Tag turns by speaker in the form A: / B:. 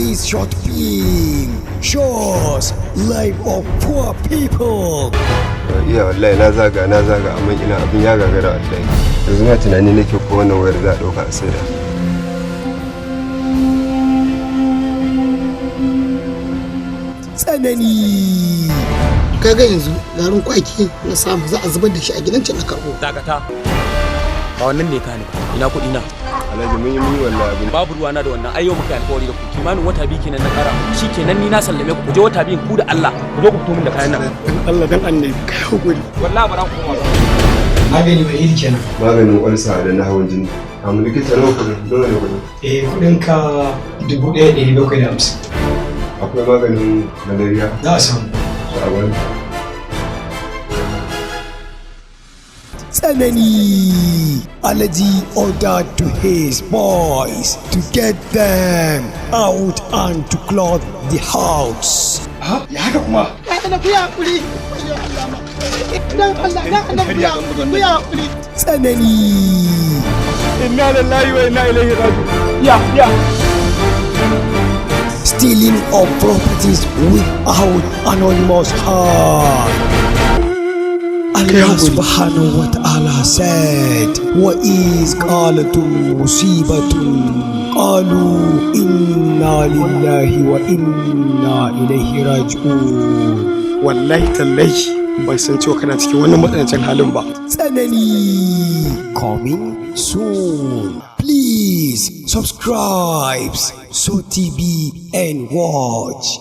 A: This short film shows life of poor people.
B: Iya wallahi na zaga amma ina abin ya gagara wallahi. Yanzu na tunani nake ko wannan wayar za a dauka a saida.
A: Tsanani.
C: Kaga yanzu garin kwaki na samu za a zubar da shi a gidan can na karbo.
D: Dakata. Ba wannan ne ka ne. Ina kuɗi na.
B: Alhaji mun yi wannan abin.
D: Babu ruwa na da wannan ayyo muka alƙawari da ku kimanin wata biyu kenan na ƙara. Shikenan ni na sallame ku je wata biyu ku da Allah. Ku zo ku fito min da kayan nan.
C: Dan Allah dan Annabi kai hakuri.
D: Wallahi ba za ku koma ba.
C: Magani mai iri kenan.
B: Maganin ulsa da na hawan jini. Amma likita nawa kudin dole ne kudin.
C: Kudin ka 1750.
B: Akwai maganin malaria.
C: Za a samu.
B: Sabon.
A: Tsanani. Alaji ordered to his boys to get them out and to clothe the house.
C: Ha? Ya haka kuma? Ana ku ya hakuri. Dan Allah ku ya hakuri.
A: Tsanani.
D: Inna lillahi wa inna ilaihi raji'un. Ya.
A: Stealing of properties without anonymous harm. Allah subhanahu wa ta'ala said, وَإِذْ قَالَتُمْ مُصِيبَةٌ قَالُوا إِنَّا لِلَّهِ وَإِنَّا إِلَيْهِ رَاجِعُونَ.
C: Wallahi tallahi ban san cewa kana cikin wannan matsanancin halin ba.
A: Tsanani. Coming soon. Please subscribe So TV and watch.